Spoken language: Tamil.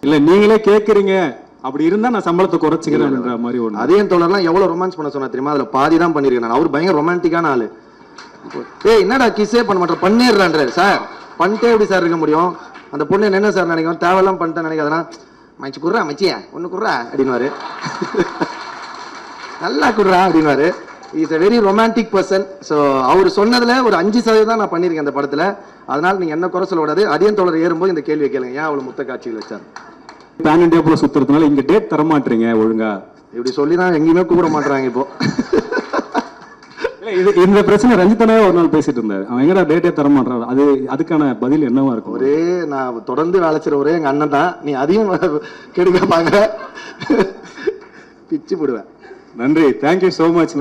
இல்ல நீங்களே கேக்குறீங்க, அப்படி இருந்தா நான் சம்பளத்தை குறைச்சிக்கிறேன்ற மாதிரி ஒண்ணு. அதையும் தோழர்லாம் எவ்வளவு ரொமான்ஸ் பண்ண சொன்னா தெரியுமா? அதுல பாதி தான் பண்ணிருக்கேன் நான். அவர் பயங்கர ரொமான்டிக்கான ஆளு. ஏய் என்னடா கிஸ்ஸே பண்ண மாட்டேன், பண்ணிடுறான்றாரு. சார் பண்ணிட்டே எப்படி சார் இருக்க முடியும்? அந்த பொண்ணு என்ன சார் நினைக்கும், தேவையெல்லாம் பண்ணிட்டேன் நினைக்காதனா, மச்சி குர்றா மச்சியா ஒண்ணு குர்றா அப்படின்வாரு. நல்லா குர்றா அப்படின்வாரு. Is a very romantic person. So அவர் சொன்னதுல ஒரு 5% நான் பண்ணியிருக்கேன் அந்த படத்துல. அதனால நீங்க என்ன குறை சொல்லக்கூடாது. அடியன் தோழர் ஏறும்போது இந்த கேள்வியை கேளுங்க, ஏன் அவ்வளவு முத்த காட்சிகள் வச்சார்? பேன் இண்டியா போல சுத்துறதுனால இங்க டேட் தர மாட்டீங்க ஒழுங்கா. இப்படி சொல்லி தான் எங்கேயுமே கூப்பிட மாட்டாங்க இப்போ. இந்த பிரச்சனை ரஞ்சித்தனே ஒரு நாள் பேசிட்டு இருந்தாரு, அவன் எங்கடா டேட்டே தர மாட்டான். அதுக்கான பதில் என்னவா இருக்கும்? ஒரே நான் தொடர்ந்து வேலை செய்ற ஒரே எங்க அண்ணன் தான். நீ அதையும் கெடுக்க பாக்குற, பிச்சு போடுவேன். நன்றி, தேங்க்யூ சோ மச்.